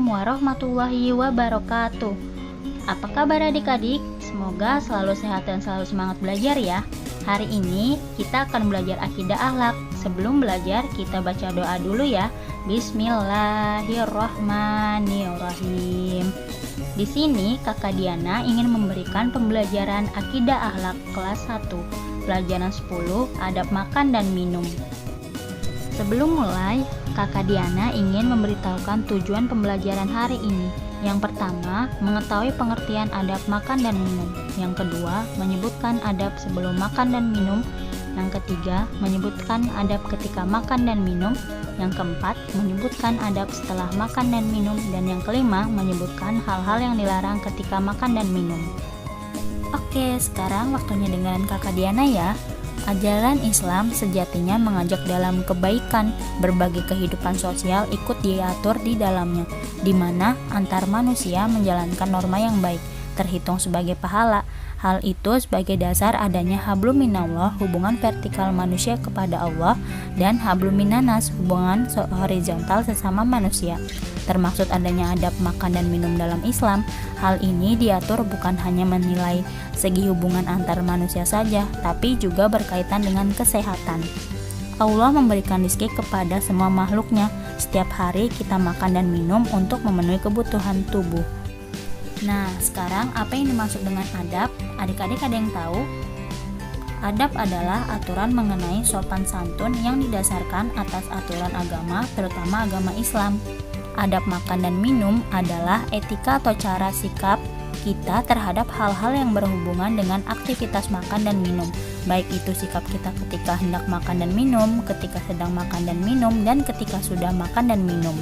warahmatullahi wabarakatuh. Apa kabar adik-adik? Semoga selalu sehat dan selalu semangat belajar ya. Hari ini kita akan belajar akidah akhlak. Sebelum belajar kita baca doa dulu ya. Bismillahirrahmanirrahim. Di sini Kakak Diana ingin memberikan pembelajaran akidah akhlak kelas 1, pelajaran 10, adab makan dan minum. Sebelum mulai, Kakak Diana ingin memberitahukan tujuan pembelajaran hari ini. Yang pertama, mengetahui pengertian adab makan dan minum. Yang kedua, menyebutkan adab sebelum makan dan minum. Yang ketiga, menyebutkan adab ketika makan dan minum. Yang keempat, menyebutkan adab setelah makan dan minum. Dan yang kelima, menyebutkan hal-hal yang dilarang ketika makan dan minum. Oke, sekarang waktunya dengerin Kakak Diana ya. Ajaran Islam sejatinya mengajak dalam kebaikan, berbagai kehidupan sosial ikut diatur di dalamnya, di mana antar manusia menjalankan norma yang baik, terhitung sebagai pahala. Hal itu sebagai dasar adanya hablum minallah, hubungan vertikal manusia kepada Allah, dan hablum minanas, hubungan horizontal sesama manusia. Termaksud adanya adab makan dan minum dalam Islam. Hal ini diatur bukan hanya menilai segi hubungan antar manusia saja, tapi juga berkaitan dengan kesehatan. Allah memberikan rezeki kepada semua makhluknya. Setiap hari kita makan dan minum untuk memenuhi kebutuhan tubuh. Nah, sekarang apa yang dimaksud dengan adab? Adik-adik ada yang tahu? Adab adalah aturan mengenai sopan santun yang didasarkan atas aturan agama, terutama agama Islam. Adab makan dan minum adalah etika atau cara sikap kita terhadap hal-hal yang berhubungan dengan aktivitas makan dan minum, baik itu sikap kita ketika hendak makan dan minum, ketika sedang makan dan minum, dan ketika sudah makan dan minum.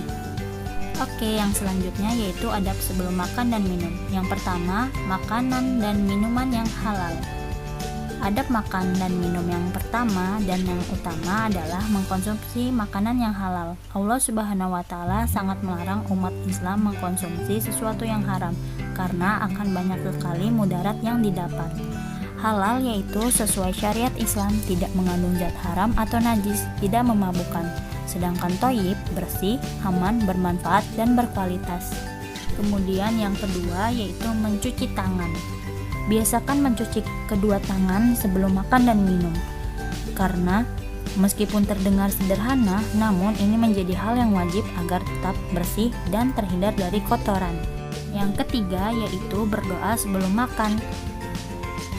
Oke, yang selanjutnya yaitu adab sebelum makan dan minum. Yang pertama, makanan dan minuman yang halal. Adab makan dan minum yang pertama dan yang utama adalah mengkonsumsi makanan yang halal. Allah Subhanahu wa Ta'ala sangat melarang umat Islam mengkonsumsi sesuatu yang haram karena akan banyak sekali mudarat yang didapat. Halal yaitu sesuai syariat Islam, tidak mengandung zat haram atau najis, tidak memabukkan. Sedangkan thayyib, bersih, aman, bermanfaat, dan berkualitas. Kemudian yang kedua yaitu mencuci tangan. Biasakan mencuci kedua tangan sebelum makan dan minum. Karena meskipun terdengar sederhana, namun ini menjadi hal yang wajib agar tetap bersih dan terhindar dari kotoran. Yang ketiga yaitu berdoa sebelum makan.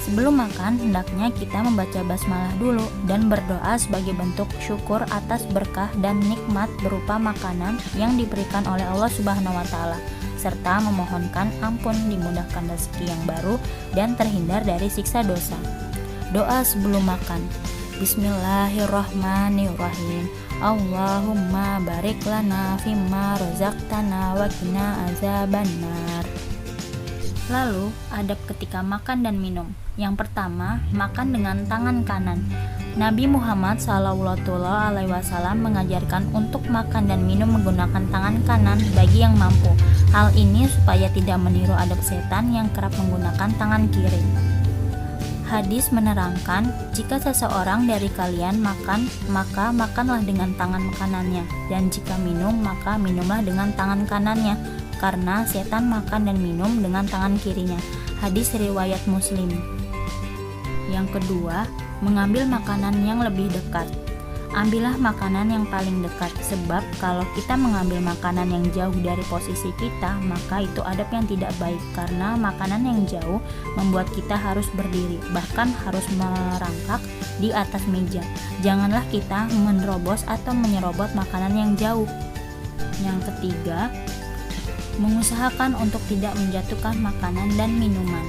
Sebelum makan, hendaknya kita membaca basmalah dulu dan berdoa sebagai bentuk syukur atas berkah dan nikmat berupa makanan yang diberikan oleh Allah Subhanahu wa Ta'ala, serta memohonkan ampun, dimudahkan rezeki yang baru, dan terhindar dari siksa dosa. Doa sebelum makan. Bismillahirrahmanirrahim. Allahumma barik lana fimma rozaqtana wa qina azabannar. Lalu, adab ketika makan dan minum. Yang pertama, makan dengan tangan kanan. Nabi Muhammad SAW mengajarkan untuk makan dan minum menggunakan tangan kanan bagi yang mampu. Hal ini supaya tidak meniru adab setan yang kerap menggunakan tangan kiri. Hadis menerangkan, jika seseorang dari kalian makan, maka makanlah dengan tangan kanannya, dan jika minum, maka minumlah dengan tangan kanannya, karena setan makan dan minum dengan tangan kirinya. Hadis riwayat Muslim. Yang kedua, mengambil makanan yang lebih dekat. Ambillah makanan yang paling dekat, sebab kalau kita mengambil makanan yang jauh dari posisi kita, maka itu adab yang tidak baik, karena makanan yang jauh membuat kita harus berdiri, bahkan harus merangkak di atas meja. Janganlah kita menerobos atau menyerobot makanan yang jauh. Yang ketiga, mengusahakan untuk tidak menjatuhkan makanan dan minuman.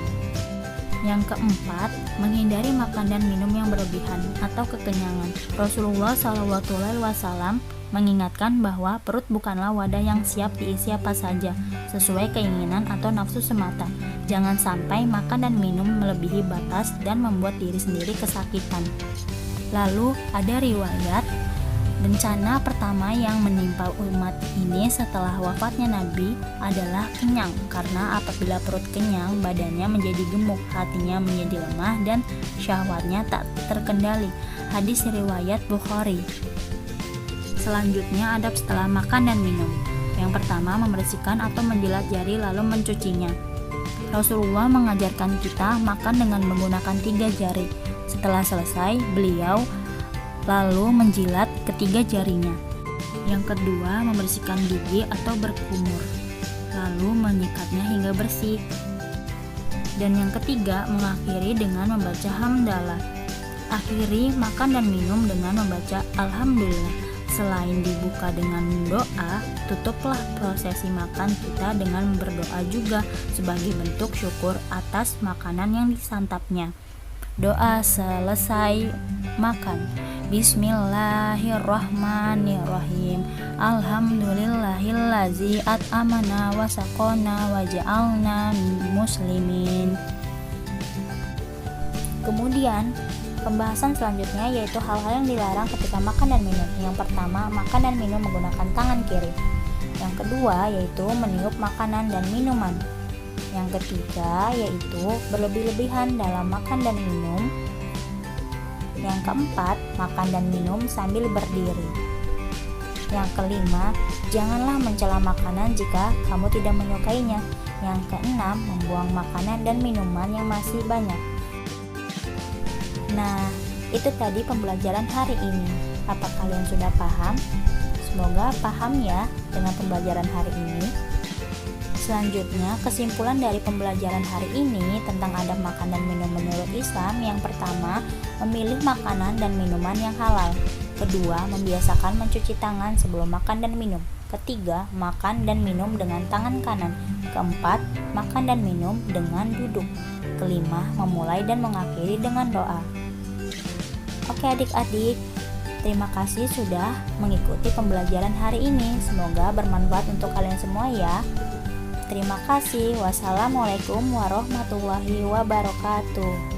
Yang keempat, menghindari makan dan minum yang berlebihan atau kekenyangan. Rasulullah SAW mengingatkan bahwa perut bukanlah wadah yang siap diisi apa saja, sesuai keinginan atau nafsu semata. Jangan sampai makan dan minum melebihi batas dan membuat diri sendiri kesakitan. Lalu ada riwayat, bencana pertama yang menimpa umat ini setelah wafatnya Nabi adalah kenyang, karena apabila perut kenyang, badannya menjadi gemuk, hatinya menjadi lemah, dan syahwatnya tak terkendali. Hadis riwayat Bukhari. Selanjutnya adab setelah makan dan minum. Yang pertama, membersihkan atau menjilat jari lalu mencucinya. Rasulullah mengajarkan kita makan dengan menggunakan 3 jari. Setelah selesai, beliau lalu menjilat ketiga jarinya. Yang kedua, membersihkan gigi atau berkumur, lalu menyikatnya hingga bersih. Dan yang ketiga, mengakhiri dengan membaca hamdalah. Akhiri makan dan minum dengan membaca alhamdulillah. Selain dibuka dengan doa, tutuplah prosesi makan kita dengan berdoa juga sebagai bentuk syukur atas makanan yang disantapnya. Doa selesai makan. Bismillahirrahmanirrahim. Alhamdulillahillazi at'amana wa saqona wa ja'alna muslimin. Kemudian, pembahasan selanjutnya yaitu hal-hal yang dilarang ketika makan dan minum. Yang pertama, makan dan minum menggunakan tangan kiri. Yang kedua, yaitu meniup makanan dan minuman. Yang ketiga, yaitu berlebih-lebihan dalam makan dan minum. Yang keempat, makan dan minum sambil berdiri. Yang kelima, janganlah mencela makanan jika kamu tidak menyukainya. Yang keenam, membuang makanan dan minuman yang masih banyak. Nah, itu tadi pembelajaran hari ini. Apa kalian sudah paham? Semoga paham ya dengan pembelajaran hari ini. Selanjutnya, kesimpulan dari pembelajaran hari ini tentang adab makan dan minum menurut Islam. Yang pertama, memilih makanan dan minuman yang halal. Kedua, membiasakan mencuci tangan sebelum makan dan minum. Ketiga, makan dan minum dengan tangan kanan. Keempat, makan dan minum dengan duduk. Kelima, memulai dan mengakhiri dengan doa. Oke adik-adik, terima kasih sudah mengikuti pembelajaran hari ini. Semoga bermanfaat untuk kalian semua ya. Terima kasih. Wassalamualaikum warahmatullahi wabarakatuh.